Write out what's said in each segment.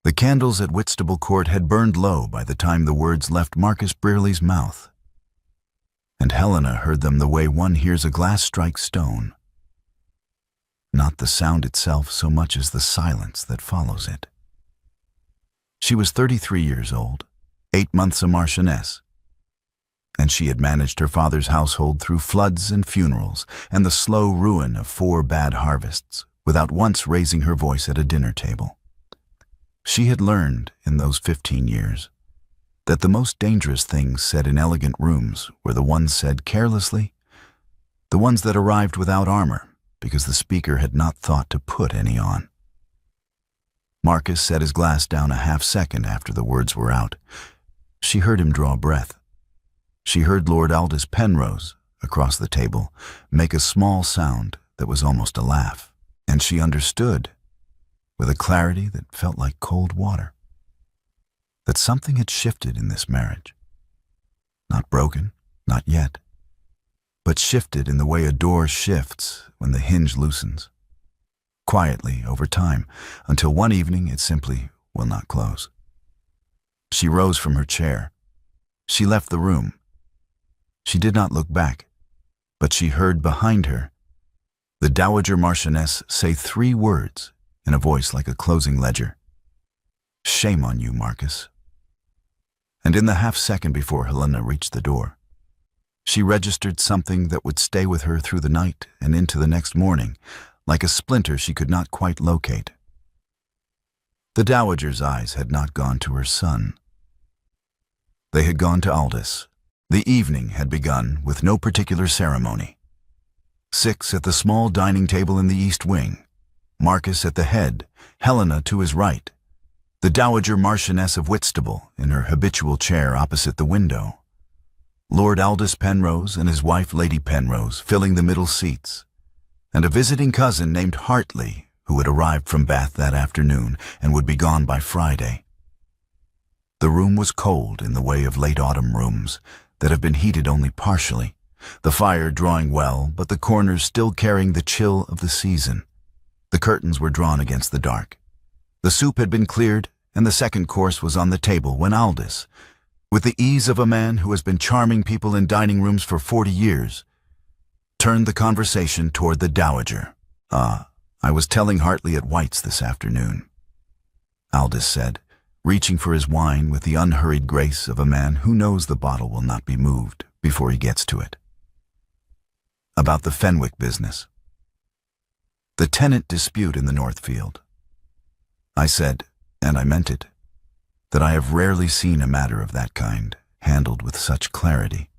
The candles at Whitstable Court had burned low by the time the words left Marcus Brearley's mouth, and Helena heard them the way one hears a glass strike stone. Not the sound itself so much as the silence that follows it. She was 33 years old, 8 months a marchioness, and she had managed her father's household through floods and funerals and the slow ruin of 4 bad harvests without once raising her voice at a dinner table. She had learned, in those 15 years, that the most dangerous things said in elegant rooms were the ones said carelessly, the ones that arrived without armor because the speaker had not thought to put any on. Marcus set his glass down a half-second after the words were out. She heard him draw a breath. She heard Lord Aldous Penrose, across the table, make a small sound that was almost a laugh, and she understood, with a clarity that felt like cold water, that something had shifted in this marriage. Not broken, not yet, but shifted in the way a door shifts when the hinge loosens, quietly over time, until one evening it simply will not close. She rose from her chair. She left the room. She did not look back, but she heard behind her the Dowager Marchioness say 3 words in a voice like a closing ledger. "Shame on you, Marcus." And in the half-second before Helena reached the door, she registered something that would stay with her through the night and into the next morning, like a splinter she could not quite locate. The Dowager's eyes had not gone to her son. They had gone to Aldous. The evening had begun with no particular ceremony. 6 at the small dining table in the east wing, Marcus at the head, Helena to his right, the Dowager Marchioness of Whitstable in her habitual chair opposite the window, Lord Aldous Penrose and his wife Lady Penrose filling the middle seats, and a visiting cousin named Hartley who had arrived from Bath that afternoon and would be gone by Friday. The room was cold in the way of late autumn rooms that have been heated only partially, the fire drawing well, but the corners still carrying the chill of the season. The curtains were drawn against the dark. The soup had been cleared, and the second course was on the table when Aldous, with the ease of a man who has been charming people in dining rooms for 40 years, turned the conversation toward the Dowager. I was telling Hartley at White's this afternoon," Aldous said, reaching for his wine with the unhurried grace of a man who knows the bottle will not be moved before he gets to it. "About the Fenwick business. The tenant dispute in the Northfield. I said, and I meant it, that I have rarely seen a matter of that kind handled with such clarity.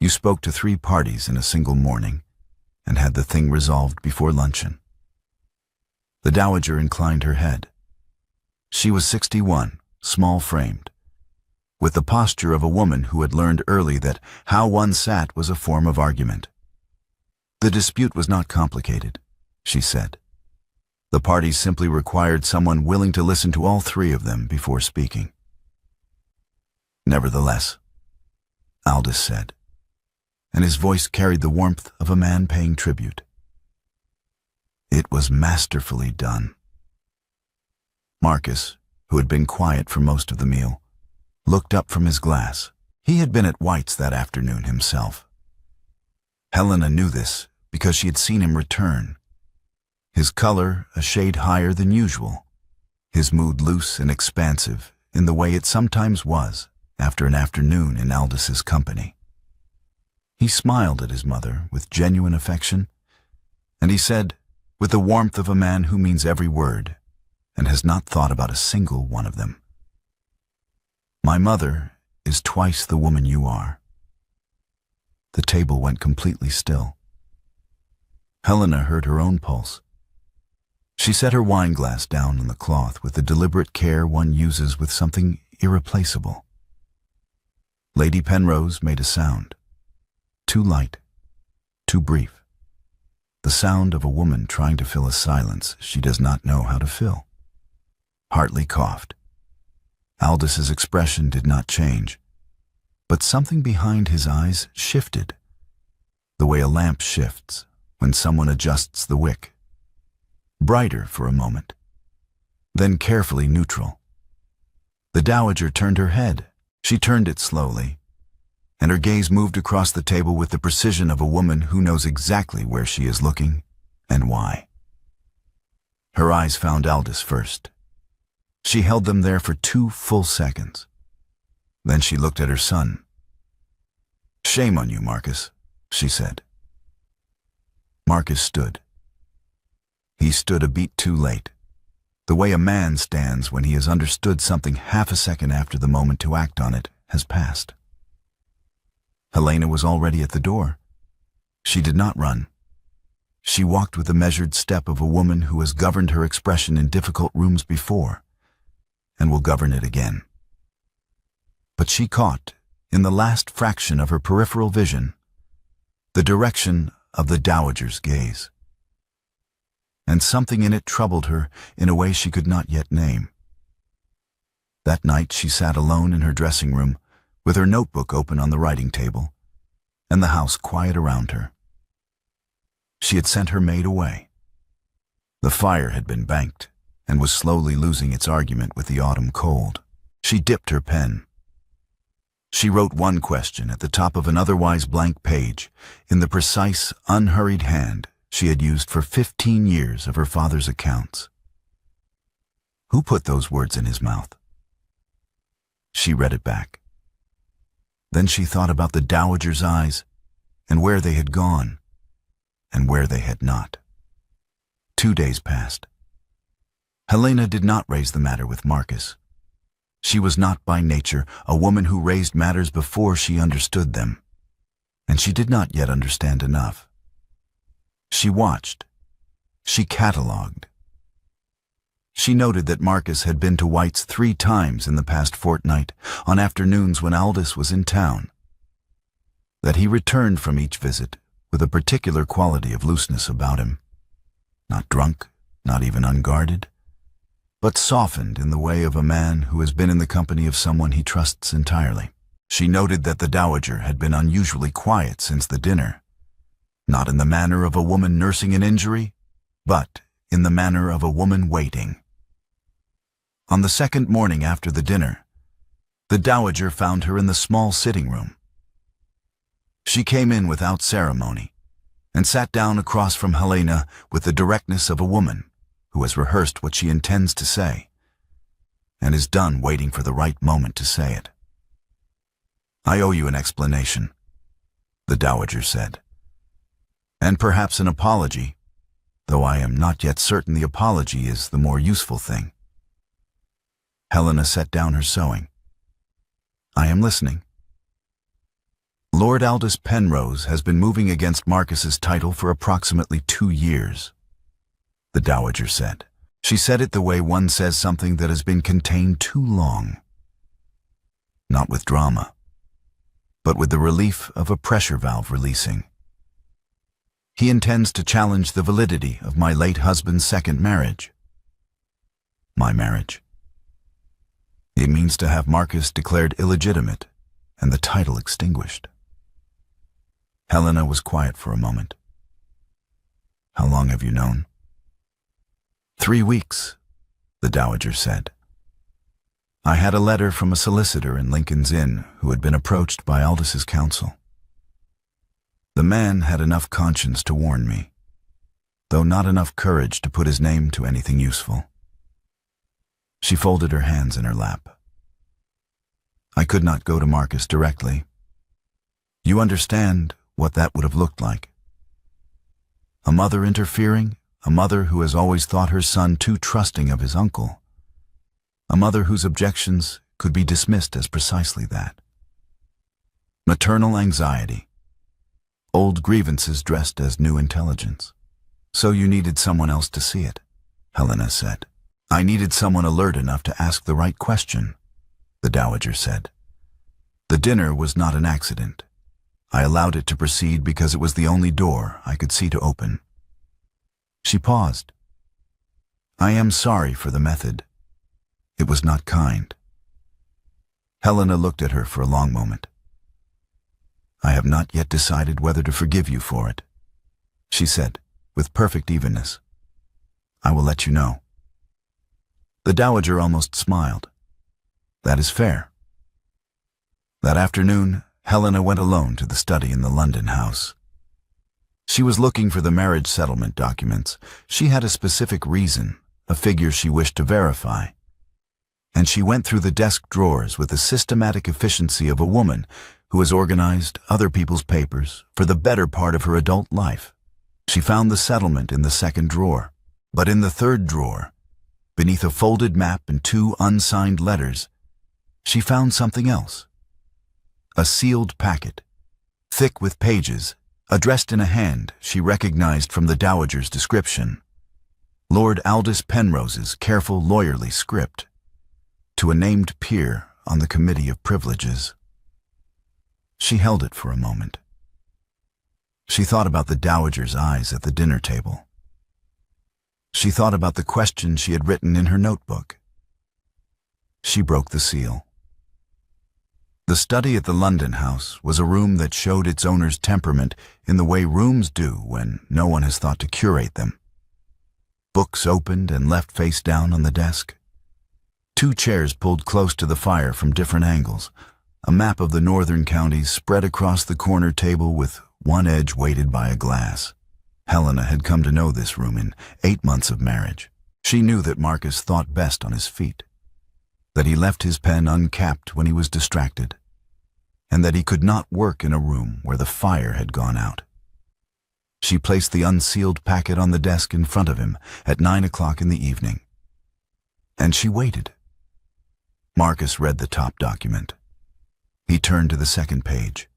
You spoke to 3 parties in a single morning and had the thing resolved before luncheon." The Dowager inclined her head. She was 61, small-framed, with the posture of a woman who had learned early that how one sat was a form of argument. "The dispute was not complicated," she said. "The parties simply required someone willing to listen to all 3 of them before speaking." "Nevertheless," Aldous said, and his voice carried the warmth of a man paying tribute, "it was masterfully done." Marcus, who had been quiet for most of the meal, looked up from his glass. He had been at White's that afternoon himself. Helena knew this because she had seen him return, his color a shade higher than usual, his mood loose and expansive in the way it sometimes was after an afternoon in Aldous' company. He smiled at his mother with genuine affection, and he said, with the warmth of a man who means every word and has not thought about a single one of them, "My mother is twice the woman you are." The table went completely still. Helena heard her own pulse. She set her wine glass down on the cloth with the deliberate care one uses with something irreplaceable. Lady Penrose made a sound, too light, too brief, the sound of a woman trying to fill a silence she does not know how to fill. Hartley coughed. Aldous' expression did not change, but something behind his eyes shifted, the way a lamp shifts when someone adjusts the wick. Brighter for a moment, then carefully neutral. The dowager turned her head. She turned it slowly, and her gaze moved across the table with the precision of a woman who knows exactly where she is looking and why. Her eyes found Aldous first. She held them there for 2 full seconds. Then she looked at her son. "Shame on you, Marcus," she said. Marcus stood. He stood a beat too late, the way a man stands when he has understood something half a second after the moment to act on it has passed. Helena was already at the door. She did not run. She walked with the measured step of a woman who has governed her expression in difficult rooms before, and will govern it again. But she caught, in the last fraction of her peripheral vision, the direction of the dowager's gaze. And something in it troubled her in a way she could not yet name. That night she sat alone in her dressing room, with her notebook open on the writing table, and the house quiet around her. She had sent her maid away. The fire had been banked, and was slowly losing its argument with the autumn cold. She dipped her pen. She wrote one question at the top of an otherwise blank page, in the precise, unhurried hand she had used for 15 years of her father's accounts. Who put those words in his mouth? She read it back. Then she thought about the dowager's eyes, and where they had gone, and where they had not. 2 days passed. Helena did not raise the matter with Marcus. She was not by nature a woman who raised matters before she understood them, and she did not yet understand enough. She watched. She catalogued. She noted that Marcus had been to White's 3 times in the past fortnight, on afternoons when Aldous was in town. That he returned from each visit with a particular quality of looseness about him. Not drunk, not even unguarded, but softened in the way of a man who has been in the company of someone he trusts entirely. She noted that the dowager had been unusually quiet since the dinner, not in the manner of a woman nursing an injury, but in the manner of a woman waiting. On the second morning after the dinner, the dowager found her in the small sitting room. She came in without ceremony and sat down across from Helena with the directness of a woman who has rehearsed what she intends to say and is done waiting for the right moment to say it. "I owe you an explanation," the dowager said, "and perhaps an apology, though I am not yet certain the apology is the more useful thing." Helena set down her sewing. "I am listening." "Lord Aldous Penrose has been moving against Marcus's title for approximately 2 years, the dowager said. She said it the way one says something that has been contained too long. Not with drama, but with the relief of a pressure valve releasing. "He intends to challenge the validity of my late husband's second marriage." "My marriage?" "It means to have Marcus declared illegitimate and the title extinguished." Helena was quiet for a moment. "How long have you known?" 3 weeks, the dowager said. "I had a letter from a solicitor in Lincoln's Inn who had been approached by Aldous' counsel. The man had enough conscience to warn me, though not enough courage to put his name to anything useful." She folded her hands in her lap. "I could not go to Marcus directly. You understand what that would have looked like. A mother interfering, a mother who has always thought her son too trusting of his uncle, a mother whose objections could be dismissed as precisely that. Maternal anxiety, old grievances dressed as new intelligence. So you needed someone else to see it," Helena said. "I needed someone alert enough to ask the right question," the dowager said. "The dinner was not an accident. I allowed it to proceed because it was the only door I could see to open." She paused. "I am sorry for the method. It was not kind." Helena looked at her for a long moment. "I have not yet decided whether to forgive you for it," she said, with perfect evenness. "I will let you know." The dowager almost smiled. That is fair. That afternoon, Helena went alone to the study in the London house. She was looking for the marriage settlement documents. She had a specific reason, a figure she wished to verify. And she went through the desk drawers with the systematic efficiency of a woman who has organized other people's papers for the better part of her adult life. She found the settlement in the second drawer, but in the third drawer, beneath a folded map and 2 unsigned letters, she found something else. A sealed packet, thick with pages, addressed in a hand she recognized from the dowager's description. Lord Aldous Penrose's careful, lawyerly script, to a named peer on the Committee of Privileges. She held it for a moment. She thought about the dowager's eyes at the dinner table. She thought about the question she had written in her notebook. She broke the seal. The study at the London house was a room that showed its owner's temperament in the way rooms do when no one has thought to curate them. Books opened and left face down on the desk. 2 chairs pulled close to the fire from different angles. A map of the northern counties spread across the corner table with one edge weighted by a glass. Helena had come to know this room in 8 months of marriage. She knew that Marcus thought best on his feet, that he left his pen uncapped when he was distracted, and that he could not work in a room where the fire had gone out. She placed the unsealed packet on the desk in front of him at 9 o'clock in the evening, and she waited. Marcus read the top document. He turned to the second page.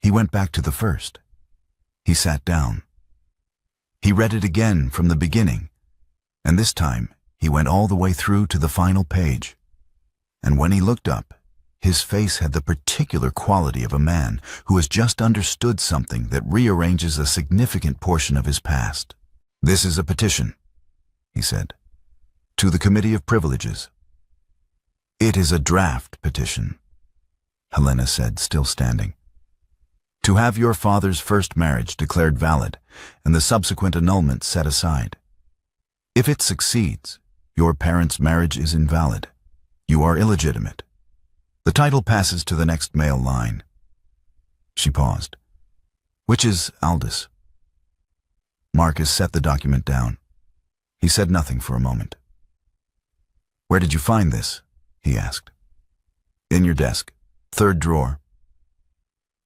He went back to the first. He sat down. He read it again from the beginning, and this time he went all the way through to the final page. And when he looked up, his face had the particular quality of a man who has just understood something that rearranges a significant portion of his past. "This is a petition," he said, "to the Committee of Privileges." "It is a draft petition," Helena said, still standing. "To have your father's first marriage declared valid and the subsequent annulment set aside. If it succeeds, your parents' marriage is invalid. You are illegitimate. The title passes to the next male line." She paused. "Which is Aldous?" Marcus set the document down. He said nothing for a moment. "Where did you find this?" he asked. "In your desk, third drawer."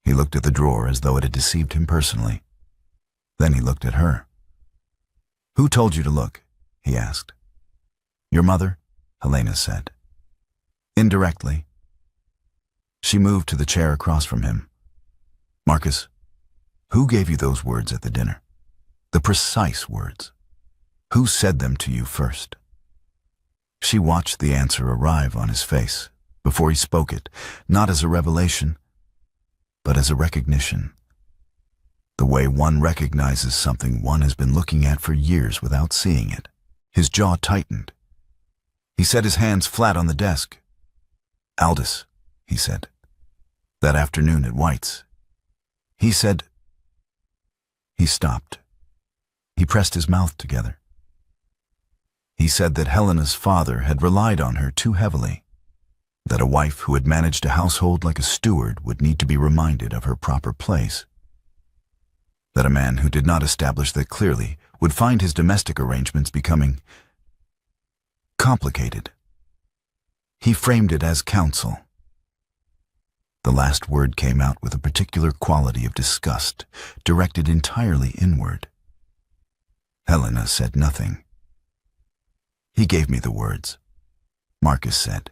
He looked at the drawer as though it had deceived him personally. Then he looked at her. "Who told you to look?" he asked. "Your mother," Helena said. "Indirectly." She moved to the chair across from him. "Marcus, who gave you those words at the dinner? The precise words. Who said them to you first?" She watched the answer arrive on his face before he spoke it, not as a revelation, but as a recognition. The way one recognizes something one has been looking at for years without seeing it. His jaw tightened. He set his hands flat on the desk. "Aldous," he said. "That afternoon at White's. He said—" He stopped. He pressed his mouth together. He said that Helena's father had relied on her too heavily, that a wife who had managed a household like a steward would need to be reminded of her proper place, that a man who did not establish that clearly would find his domestic arrangements becoming complicated. He framed it as counsel. The last word came out with a particular quality of disgust, directed entirely inward. Helena said nothing. "He gave me the words," Marcus said.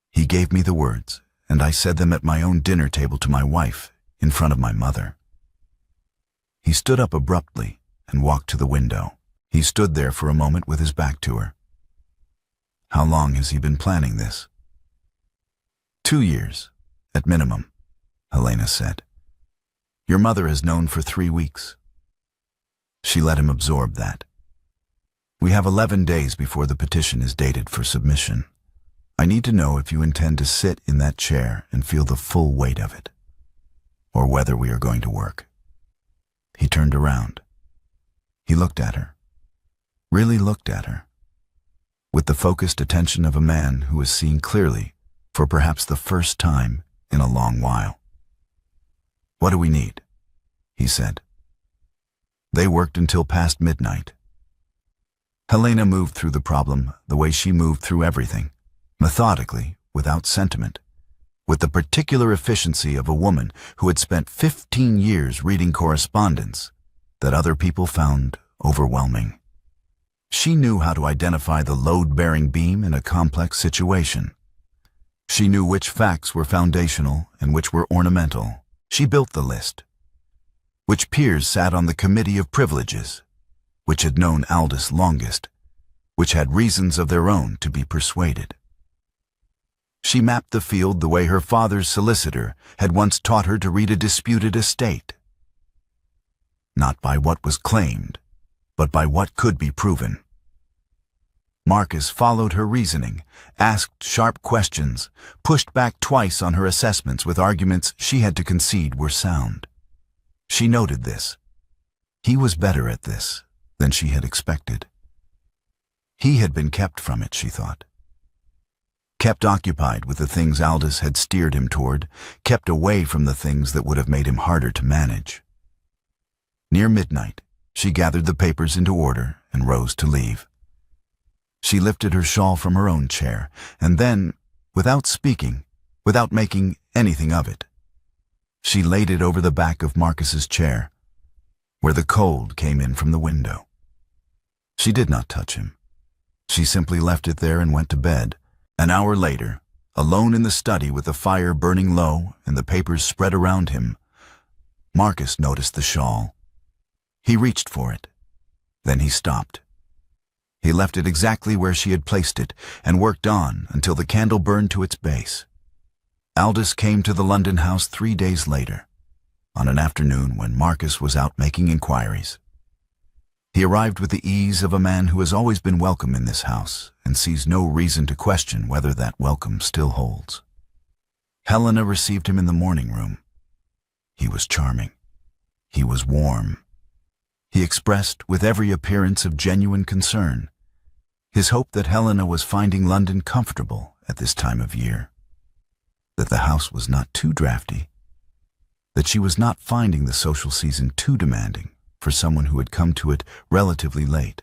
"He gave me the words, and I said them at my own dinner table to my wife, in front of my mother." He stood up abruptly and walked to the window. He stood there for a moment with his back to her. "How long has he been planning this?" 2 years, at minimum," Helena said. "Your mother has known for 3 weeks." She let him absorb that. "We have 11 days before the petition is dated for submission. I need to know if you intend to sit in that chair and feel the full weight of it, or whether we are going to work." He turned around. He looked at her, really looked at her. with the focused attention of a man who is seeing clearly for perhaps the first time in a long while. "What do we need?" he said. They worked until past midnight. Helena moved through the problem the way she moved through everything, methodically, without sentiment, with the particular efficiency of a woman who had spent 15 years reading correspondence that other people found overwhelming. She knew how to identify the load-bearing beam in a complex situation. She knew which facts were foundational and which were ornamental. She built the list. Which peers sat on the committee of privileges, which had known Aldous longest, which had reasons of their own to be persuaded. She mapped the field the way her father's solicitor had once taught her to read a disputed estate. Not by what was claimed, but by what could be proven. Marcus followed her reasoning, asked sharp questions, pushed back twice on her assessments with arguments she had to concede were sound. She noted this. He was better at this than she had expected. He had been kept from it, she thought. Kept occupied with the things Aldous had steered him toward, kept away from the things that would have made him harder to manage. Near midnight, she gathered the papers into order and rose to leave. She lifted her shawl from her own chair, and then, without speaking, without making anything of it, she laid it over the back of Marcus's chair, where the cold came in from the window. She did not touch him. She simply left it there and went to bed. An hour later, alone in the study with the fire burning low and the papers spread around him, Marcus noticed the shawl. He reached for it. Then he stopped. He left it exactly where she had placed it and worked on until the candle burned to its base. Aldous came to the London house 3 days later, on an afternoon when Marcus was out making inquiries. He arrived with the ease of a man who has always been welcome in this house and sees no reason to question whether that welcome still holds. Helena received him in the morning room. He was charming. He was warm. He expressed, with every appearance of genuine concern, his hope that Helena was finding London comfortable at this time of year, that the house was not too drafty, that she was not finding the social season too demanding for someone who had come to it relatively late.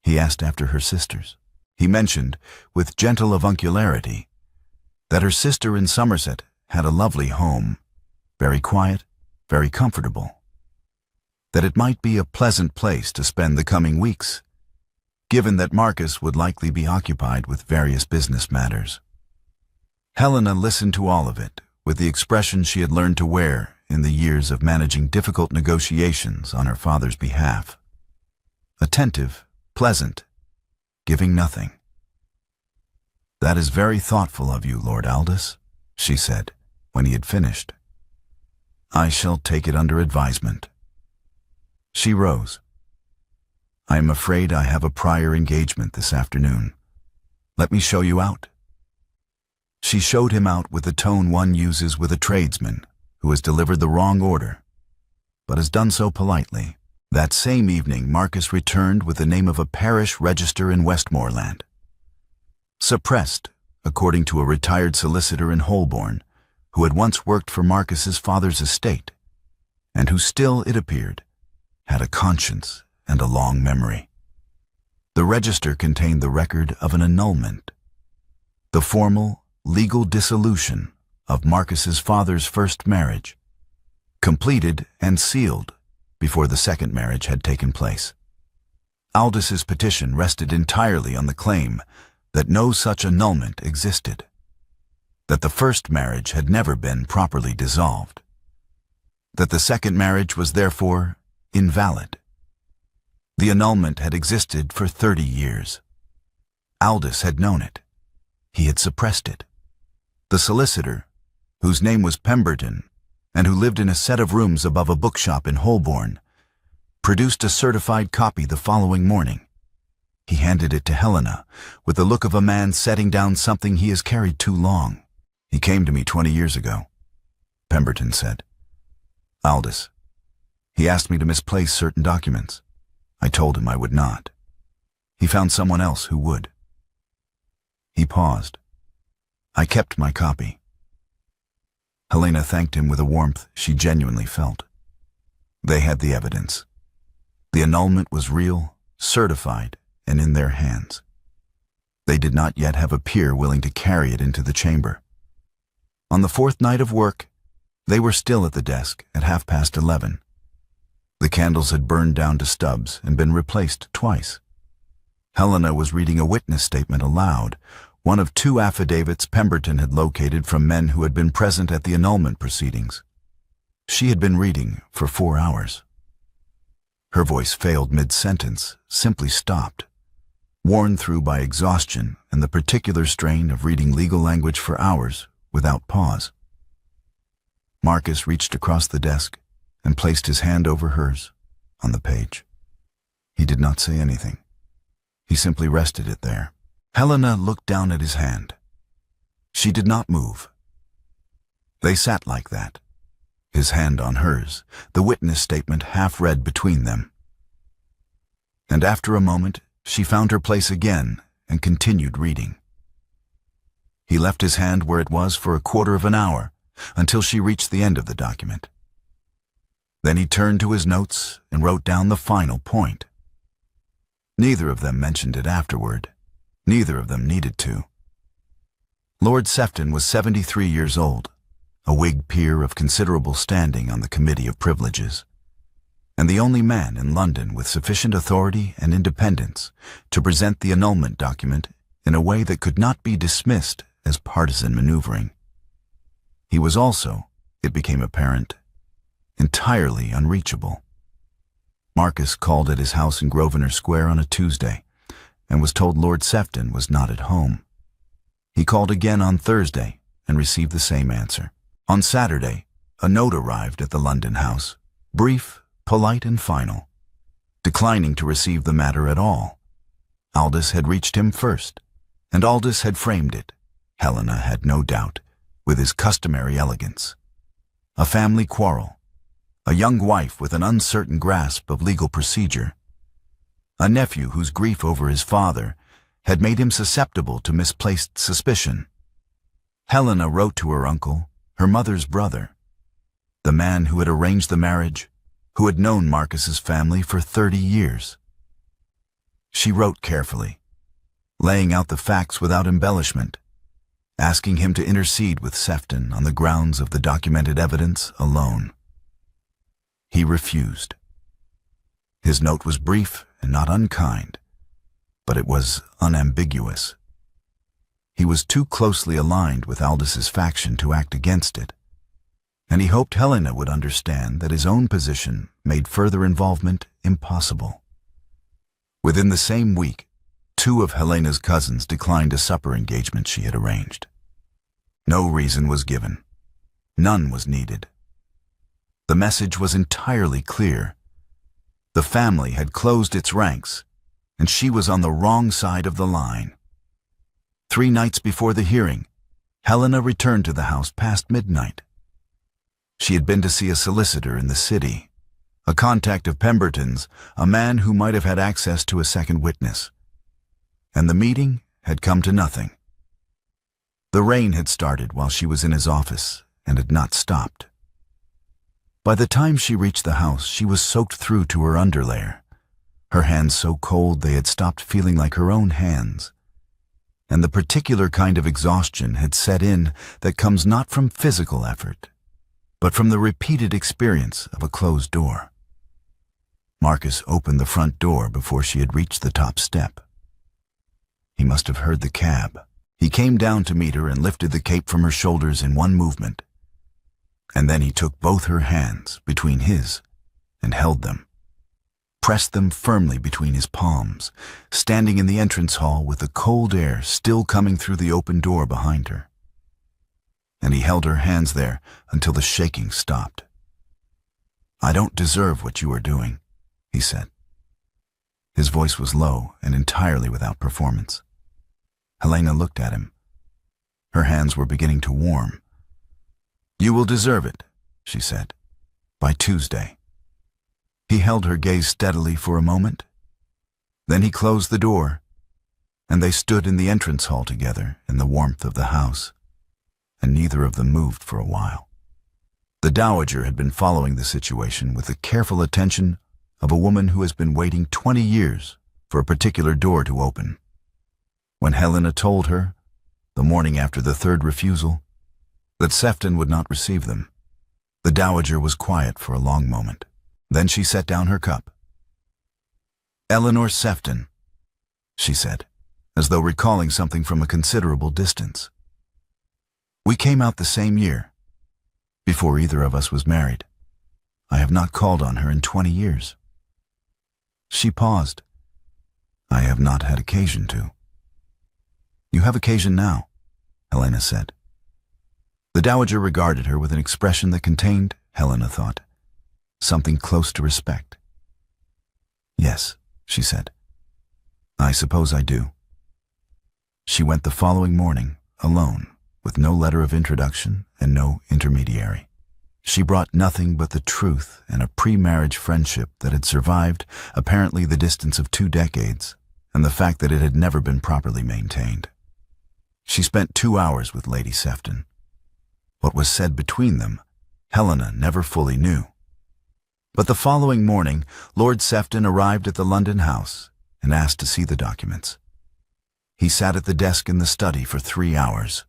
He asked after her sisters. He mentioned, with gentle avuncularity, that her sister in Somerset had a lovely home, very quiet, very comfortable, that it might be a pleasant place to spend the coming weeks, given that Marcus would likely be occupied with various business matters. Helena listened to all of it with the expression she had learned to wear in the years of managing difficult negotiations on her father's behalf. Attentive, pleasant, giving nothing. "That is very thoughtful of you, Lord Aldous," she said, when he had finished. "I shall take it under advisement." She rose. "I am afraid I have a prior engagement this afternoon. Let me show you out." She showed him out with the tone one uses with a tradesman who has delivered the wrong order, but has done so politely. That same evening, Marcus returned with the name of a parish register in Westmoreland. Suppressed, according to a retired solicitor in Holborn, who had once worked for Marcus's father's estate, and who still, it appeared, had a conscience and a long memory. The register contained the record of an annulment, the formal, legal dissolution of Marcus's father's first marriage, completed and sealed before the second marriage had taken place. Aldous's petition rested entirely on the claim that no such annulment existed, that the first marriage had never been properly dissolved, that the second marriage was therefore invalid. The annulment had existed for 30 years. Aldous had known it. He had suppressed it. The solicitor, whose name was Pemberton, and who lived in a set of rooms above a bookshop in Holborn, produced a certified copy the following morning. He handed it to Helena with the look of a man setting down something he has carried too long. "He came to me 20 years ago," Pemberton said. "Aldous. He asked me to misplace certain documents. I told him I would not. He found someone else who would. He paused. "I kept my copy." Helena thanked him with a warmth she genuinely felt. They had the evidence. The annulment was real, certified, and in their hands. They did not yet have a peer willing to carry it into the chamber. On the fourth night of work, they were still at the desk at 11:30. The candles had burned down to stubs and been replaced twice. Helena was reading a witness statement aloud, one of 2 affidavits Pemberton had located from men who had been present at the annulment proceedings. She had been reading for 4 hours. Her voice failed mid-sentence, simply stopped, worn through by exhaustion and the particular strain of reading legal language for hours without pause. Marcus reached across the desk and placed his hand over hers on the page. He did not say anything. He simply rested it there. Helena looked down at his hand. She did not move. They sat like that, his hand on hers, the witness statement half read between them. And after a moment, she found her place again and continued reading. He left his hand where it was for a quarter of an hour, until she reached the end of the document. Then he turned to his notes and wrote down the final point. Neither of them mentioned it afterward. Neither of them needed to. Lord Sefton was 73 years old, a Whig peer of considerable standing on the Committee of Privileges, and the only man in London with sufficient authority and independence to present the annulment document in a way that could not be dismissed as partisan maneuvering. He was also, it became apparent, entirely unreachable. Marcus called at his house in Grosvenor Square on a Tuesday and was told Lord Sefton was not at home. He called again on Thursday and received the same answer. On Saturday, a note arrived at the London house, brief, polite, and final, declining to receive the matter at all. Aldous had reached him first, and Aldous had framed it, Helena had no doubt, with his customary elegance. A family quarrel, a young wife with an uncertain grasp of legal procedure, a nephew whose grief over his father had made him susceptible to misplaced suspicion. Helena wrote to her uncle, her mother's brother, the man who had arranged the marriage, who had known Marcus's family for 30 years. She wrote carefully, laying out the facts without embellishment, asking him to intercede with Sefton on the grounds of the documented evidence alone. He refused. His note was brief and not unkind, but it was unambiguous. He was too closely aligned with Aldous' faction to act against it, and he hoped Helena would understand that his own position made further involvement impossible. Within the same week, 2 of Helena's cousins declined a supper engagement she had arranged. No reason was given. None was needed. The message was entirely clear. The family had closed its ranks, and she was on the wrong side of the line. 3 nights before the hearing, Helena returned to the house past midnight. She had been to see a solicitor in the city, a contact of Pemberton's, a man who might have had access to a second witness. And the meeting had come to nothing. The rain had started while she was in his office and had not stopped. By the time she reached the house, she was soaked through to her underlayer, her hands so cold they had stopped feeling like her own hands. And the particular kind of exhaustion had set in that comes not from physical effort, but from the repeated experience of a closed door. Marcus opened the front door before she had reached the top step. He must have heard the cab. He came down to meet her and lifted the cape from her shoulders in one movement. And then he took both her hands between his and held them, pressed them firmly between his palms, standing in the entrance hall with the cold air still coming through the open door behind her. And he held her hands there until the shaking stopped. "I don't deserve what you are doing," he said. His voice was low and entirely without performance. Helena looked at him. Her hands were beginning to warm. "You will deserve it," she said, "by Tuesday." He held her gaze steadily for a moment. Then he closed the door and they stood in the entrance hall together in the warmth of the house, and neither of them moved for a while. The dowager had been following the situation with the careful attention of a woman who has been waiting 20 years for a particular door to open. When Helena told her, the morning after the third refusal, that Sefton would not receive them, the dowager was quiet for a long moment. Then she set down her cup. "Eleanor Sefton," she said, as though recalling something from a considerable distance. "We came out the same year, before either of us was married. I have not called on her in 20 years. She paused. "I have not had occasion to." "You have occasion now," Helena said. The dowager regarded her with an expression that contained, Helena thought, something close to respect. "Yes," she said. "I suppose I do." She went the following morning, alone, with no letter of introduction and no intermediary. She brought nothing but the truth and a pre-marriage friendship that had survived apparently the distance of 2 decades and the fact that it had never been properly maintained. She spent 2 hours with Lady Sefton. What was said between them, Helena never fully knew. But the following morning, Lord Sefton arrived at the London house and asked to see the documents. He sat at the desk in the study for 3 hours.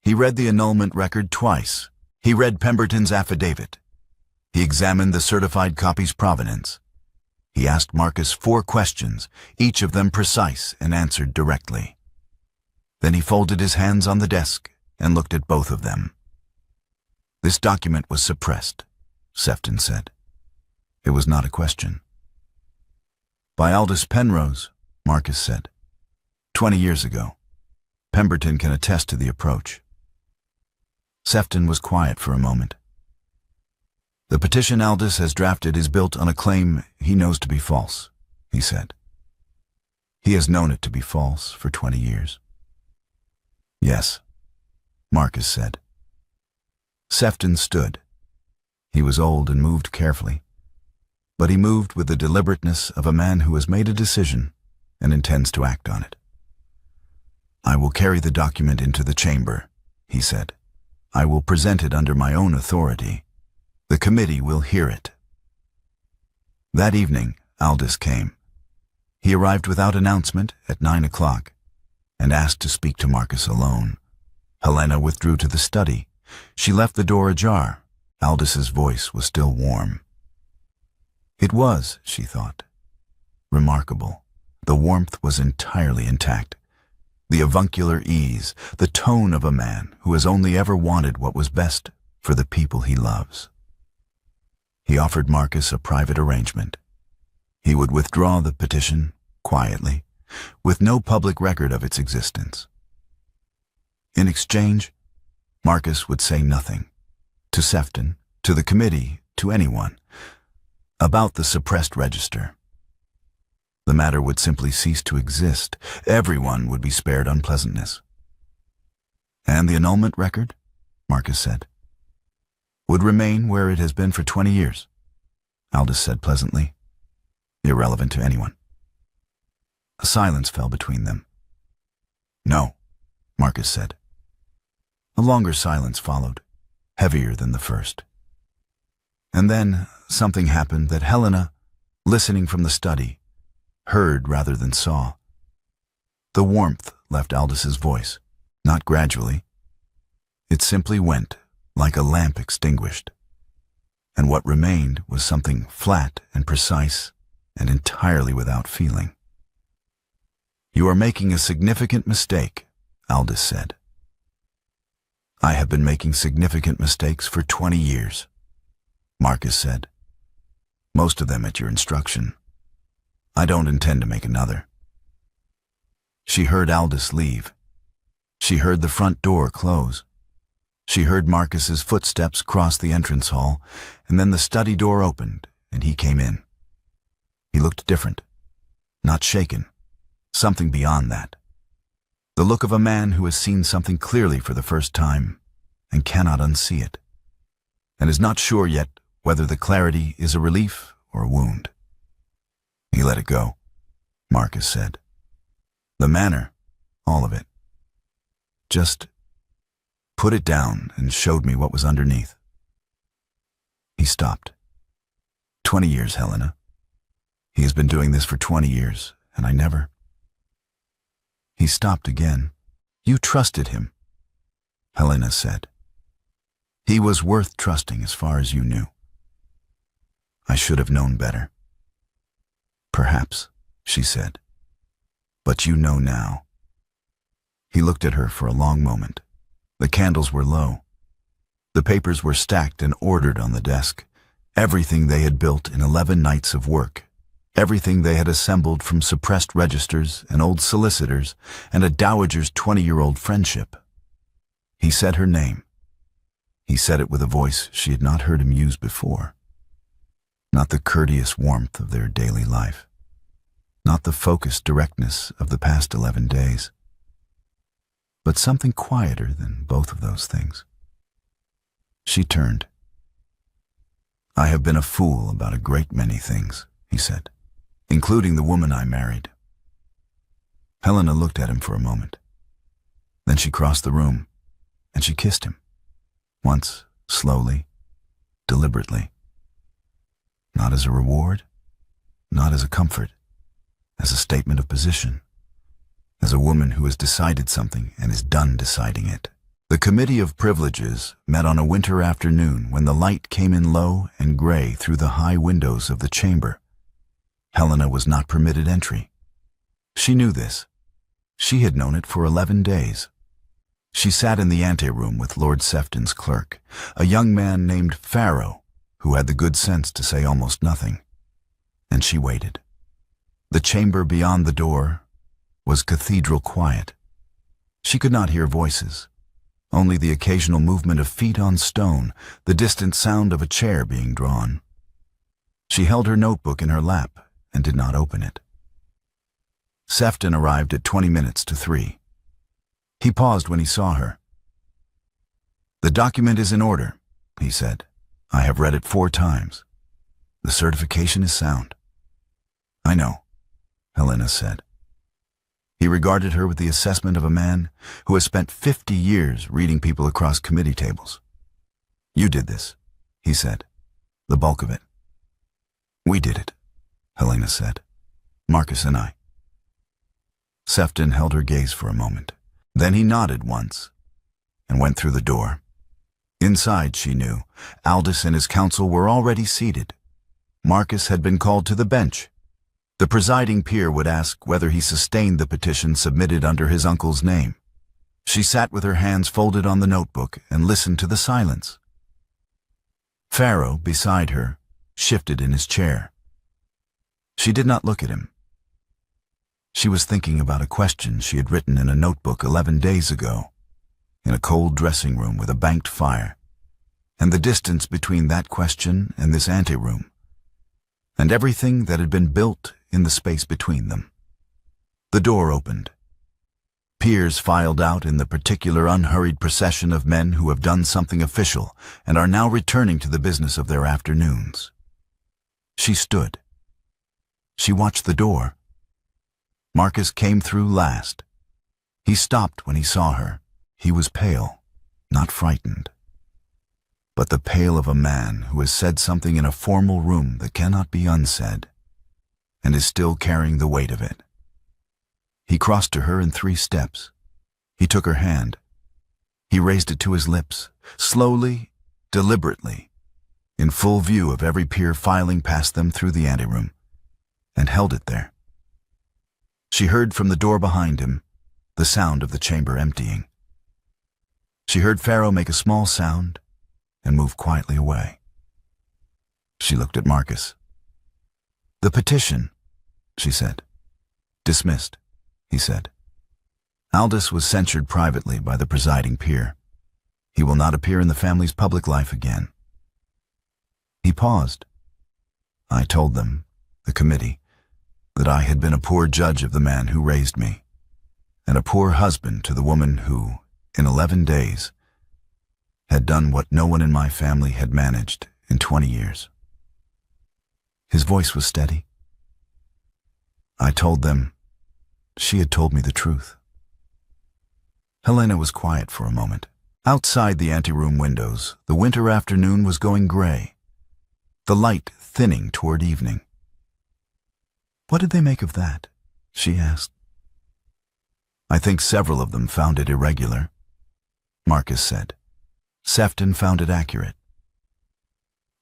He read the annulment record twice. He read Pemberton's affidavit. He examined the certified copy's provenance. He asked Marcus 4 questions, each of them precise and answered directly. Then he folded his hands on the desk and looked at both of them. "This document was suppressed," Sefton said. It was not a question. "By Aldous Penrose," Marcus said. 20 years ago. Pemberton can attest to the approach." Sefton was quiet for a moment. "The petition Aldous has drafted is built on a claim he knows to be false," he said. "He has known it to be false for 20 years. "Yes," Marcus said. Sefton stood. He was old and moved carefully, but he moved with the deliberateness of a man who has made a decision and intends to act on it. "I will carry the document into the chamber," he said. "I will present it under my own authority. The committee will hear it." That evening, Aldous came. He arrived without announcement at 9 o'clock and asked to speak to Marcus alone. Helena withdrew to the study. She left the door ajar. Aldous' voice was still warm. It was, she thought, remarkable. The warmth was entirely intact. The avuncular ease, the tone of a man who has only ever wanted what was best for the people he loves. He offered Marcus a private arrangement. He would withdraw the petition quietly, with no public record of its existence. In exchange, Marcus would say nothing, to Sefton, to the committee, to anyone, about the suppressed register. The matter would simply cease to exist. Everyone would be spared unpleasantness. "And the annulment record," Marcus said, "would remain where it has been for 20 years, Aldous said pleasantly, irrelevant to anyone. A silence fell between them. "No," Marcus said. A longer silence followed, heavier than the first. And then something happened that Helena, listening from the study, heard rather than saw. The warmth left Aldous' voice, not gradually. It simply went, like a lamp extinguished. And what remained was something flat and precise and entirely without feeling. "You are making a significant mistake," Aldous said. "I have been making significant mistakes for 20 years," Marcus said. "Most of them at your instruction. I don't intend to make another." She heard Aldous leave. She heard the front door close. She heard Marcus's footsteps cross the entrance hall, and then the study door opened, and he came in. He looked different, not shaken, something beyond that. The look of a man who has seen something clearly for the first time and cannot unsee it, and is not sure yet whether the clarity is a relief or a wound. "He let it go," Marcus said. The manner, all of it. Just put it down and showed me what was underneath. He stopped. 20 years, Helena. He has been doing this for 20 years, and I never... He stopped again. You trusted him, Helena said. He was worth trusting as far as you knew. I should have known better. Perhaps, she said. But you know now. He looked at her for a long moment. The candles were low. The papers were stacked and ordered on the desk. Everything they had built in 11 nights of work. Everything they had assembled from suppressed registers and old solicitors and a dowager's 20-year-old friendship. He said her name. He said it with a voice she had not heard him use before. Not the courteous warmth of their daily life. Not the focused directness of the past 11 days. But something quieter than both of those things. She turned. I have been a fool about a great many things, he said, including the woman I married. Helena looked at him for a moment. Then she crossed the room, and she kissed him. Once, slowly, deliberately. Not as a reward, not as a comfort, as a statement of position, as a woman who has decided something and is done deciding it. The Committee of Privileges met on a winter afternoon when the light came in low and gray through the high windows of the chamber. Helena was not permitted entry. She knew this. She had known it for 11 days. She sat in the anteroom with Lord Sefton's clerk, a young man named Pharaoh, who had the good sense to say almost nothing. And she waited. The chamber beyond the door was cathedral quiet. She could not hear voices, only the occasional movement of feet on stone, the distant sound of a chair being drawn. She held her notebook in her lap and did not open it. Sefton arrived at 20 minutes to 3. He paused when he saw her. The document is in order, he said. I have read it 4 times. The certification is sound. I know, Helena said. He regarded her with the assessment of a man who has spent 50 years reading people across committee tables. You did this, he said. The bulk of it. We did it, Helena said. Marcus and I. Sefton held her gaze for a moment. Then he nodded once and went through the door. Inside, she knew, Aldous and his counsel were already seated. Marcus had been called to the bench. The presiding peer would ask whether he sustained the petition submitted under his uncle's name. She sat with her hands folded on the notebook and listened to the silence. Pharaoh, beside her, shifted in his chair. She did not look at him. She was thinking about a question she had written in a notebook 11 days ago, in a cold dressing room with a banked fire, and the distance between that question and this anteroom, and everything that had been built in the space between them. The door opened. Peers filed out in the particular unhurried procession of men who have done something official and are now returning to the business of their afternoons. She stood. She watched the door. Marcus came through last. He stopped when he saw her. He was pale, not frightened, but the pale of a man who has said something in a formal room that cannot be unsaid, and is still carrying the weight of it. He crossed to her in 3 steps. He took her hand. He raised it to his lips, slowly, deliberately, in full view of every peer filing past them through the anteroom, and held it there. She heard from the door behind him the sound of the chamber emptying. She heard Pharaoh make a small sound and move quietly away. She looked at Marcus. The petition, she said. Dismissed, he said. Aldous was censured privately by the presiding peer. He will not appear in the family's public life again. He paused. I told them, the committee, that I had been a poor judge of the man who raised me, and a poor husband to the woman who, in 11 days, had done what no one in my family had managed in 20 years. His voice was steady. I told them she had told me the truth. Helena was quiet for a moment. Outside the anteroom windows, the winter afternoon was going gray, the light thinning toward evening. "What did they make of that?" she asked. "I think several of them found it irregular," Marcus said. "Sefton found it accurate."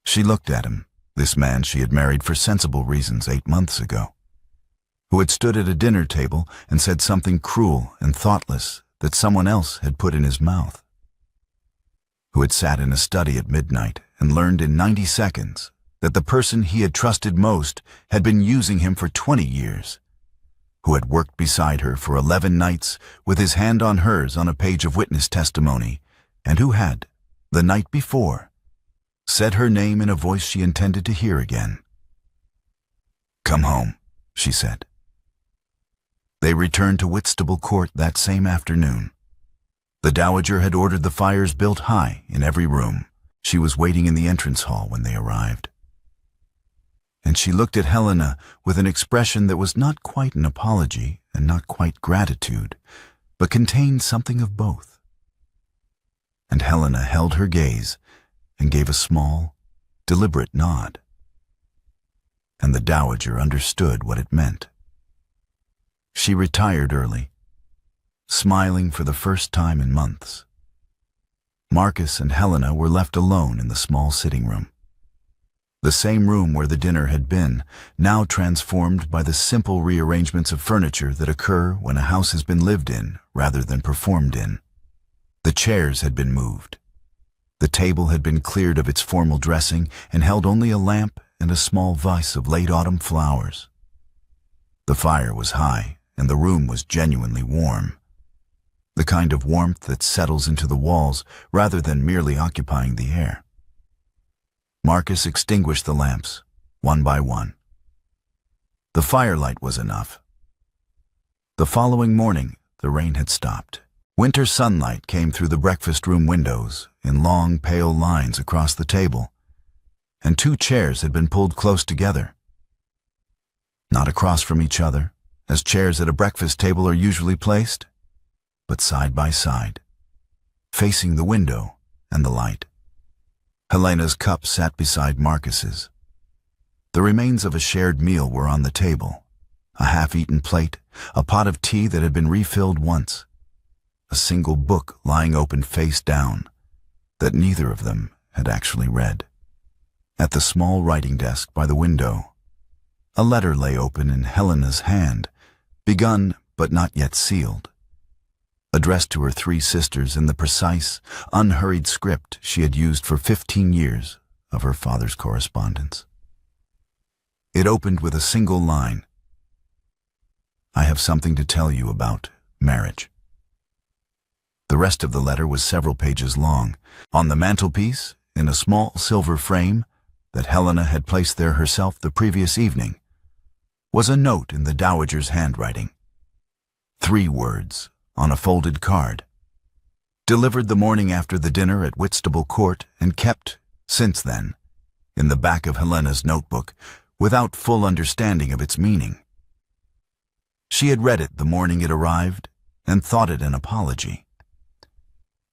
She looked at him, this man she had married for sensible reasons 8 months ago, who had stood at a dinner table and said something cruel and thoughtless that someone else had put in his mouth, who had sat in a study at midnight and learned in 90 seconds that the person he had trusted most had been using him for 20 years, who had worked beside her for 11 nights with his hand on hers on a page of witness testimony, and who had, the night before, said her name in a voice she intended to hear again. "Come home," she said. They returned to Whitstable Court that same afternoon. The Dowager had ordered the fires built high in every room. She was waiting in the entrance hall when they arrived. And she looked at Helena with an expression that was not quite an apology and not quite gratitude, but contained something of both. And Helena held her gaze and gave a small, deliberate nod. And the Dowager understood what it meant. She retired early, smiling for the first time in months. Marcus and Helena were left alone in the small sitting room. The same room where the dinner had been, now transformed by the simple rearrangements of furniture that occur when a house has been lived in rather than performed in. The chairs had been moved. The table had been cleared of its formal dressing and held only a lamp and a small vase of late autumn flowers. The fire was high, and the room was genuinely warm, the kind of warmth that settles into the walls rather than merely occupying the air. Marcus extinguished the lamps, one by one. The firelight was enough. The following morning, the rain had stopped. Winter sunlight came through the breakfast room windows in long, pale lines across the table, and 2 chairs had been pulled close together. Not across from each other, as chairs at a breakfast table are usually placed, but side by side, facing the window and the light. Helena's cup sat beside Marcus's. The remains of a shared meal were on the table, a half-eaten plate, a pot of tea that had been refilled once, a single book lying open face down that neither of them had actually read. At the small writing desk by the window, a letter lay open in Helena's hand, begun but not yet sealed, addressed to her 3 sisters in the precise, unhurried script she had used for 15 years of her father's correspondence. It opened with a single line: "I have something to tell you about marriage." The rest of the letter was several pages long. On the mantelpiece, in a small silver frame that Helena had placed there herself the previous evening, was a note in the Dowager's handwriting. 3 words on a folded card, delivered the morning after the dinner at Whitstable Court and kept, since then, in the back of Helena's notebook, without full understanding of its meaning. She had read it the morning it arrived and thought it an apology.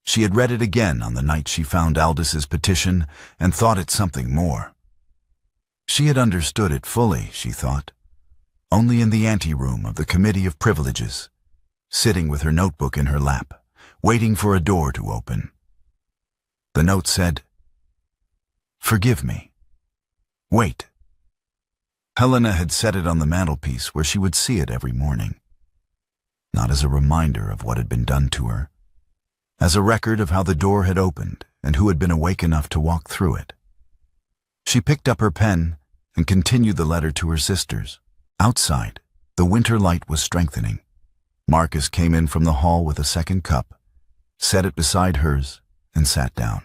She had read it again on the night she found Aldous' petition and thought it something more. She had understood it fully, she thought, only in the anteroom of the Committee of Privileges, sitting with her notebook in her lap, waiting for a door to open. The note said, "Forgive me. Wait." Helena had set it on the mantelpiece where she would see it every morning, not as a reminder of what had been done to her, as a record of how the door had opened and who had been awake enough to walk through it. She picked up her pen and continued the letter to her sisters. Outside, the winter light was strengthening. Marcus came in from the hall with a second cup, set it beside hers, and sat down.